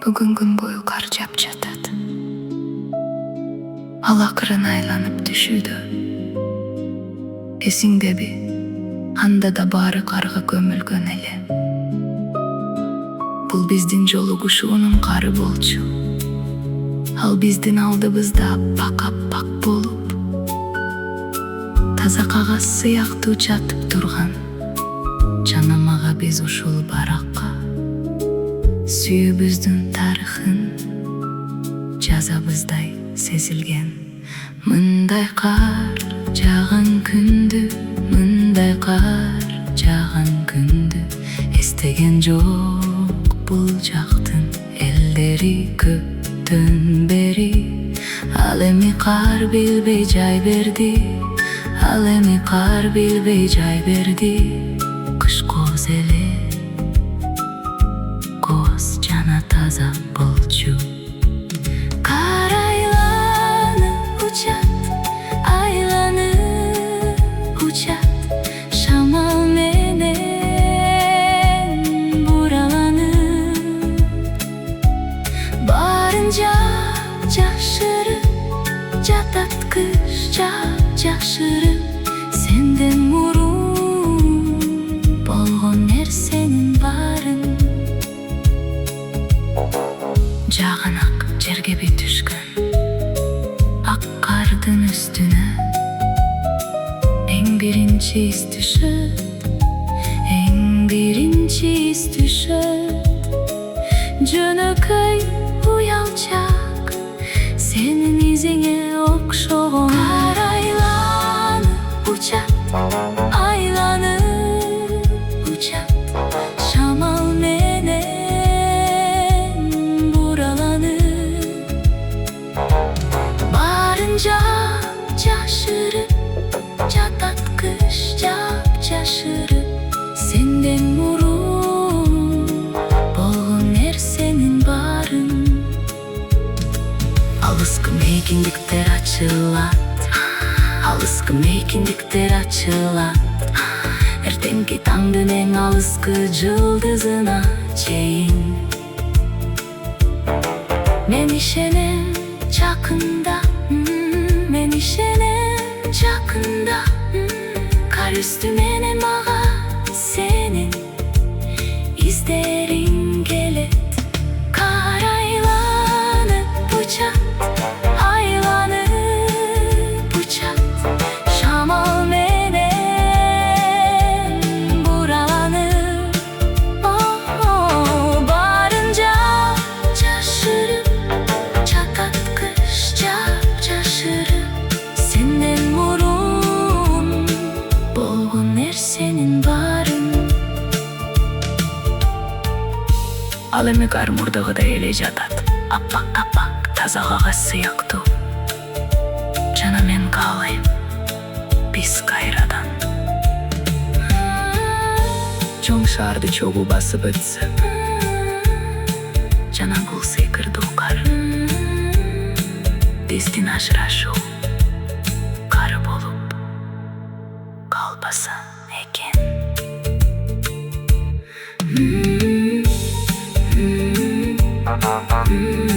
Бүгін күн бойы қар жап жатады. Ал ақырын айланып түшүдө. Эсиңдеби, анда да баары карга көмүлгөн эле. Бул биздин жолугушуунун кары болчу. Ал биздин алдыбызда аппак болуп, таза кагаз сыяктуу жатып турган. Жана мага биз ушул баракка сүйүүбүздүн тарыхын жазабыздай сезилген. Мындай кар жааган күндү, мындай кар жааган күндү эстеген жок бул жактын элдери көптөн бери. Ал эми кар билбей жай берди, ал эми кар билбей жай берди. Кыш коз эле, коз жана таза болчу. Кар айланып учат, шамал менен бураланып. Барынча жашырып жатат кыш, жашырып. Сенден мурун болгон нерсенин баарын жаганак жерге би түшкөн. Ак кардын үстүнө эң биринчи из түшөт, эң биринчи из түшөт. Жөнөкөй уялчак сенин изиңе окшогон. Кар айланып учат, айланып учат, шамал менен бураланып. Барынча жашырып жатат кыш, жашырып. Сенден мурун болгон нерсенин баарын алыскы мейкиндиктер ачылат, алыскы мейкиндиктер ачылат. Эртеңки таңдын эң алыскы жылдызына чейин. Мен ишенем жакында, мен ишенем жакында. Кар үстү менен мага сенин издериң келет. Кар айланып учат, айланып учат, шамал менен бураланып. Барынча жашырып жатат кыш, жашырып. Сенден мурун болгон нерсенин баарын. Ал эми кар мурдагыдай эле жатат, аппак таза кагаз сыяктуу. Жана мен каалайм, биз кайрадан чоң шаарды чогуу басып өтсө, жана бул сыйкырдуу кар биздин ажырашуу кары болуп калбаса экен. Mm-hmm.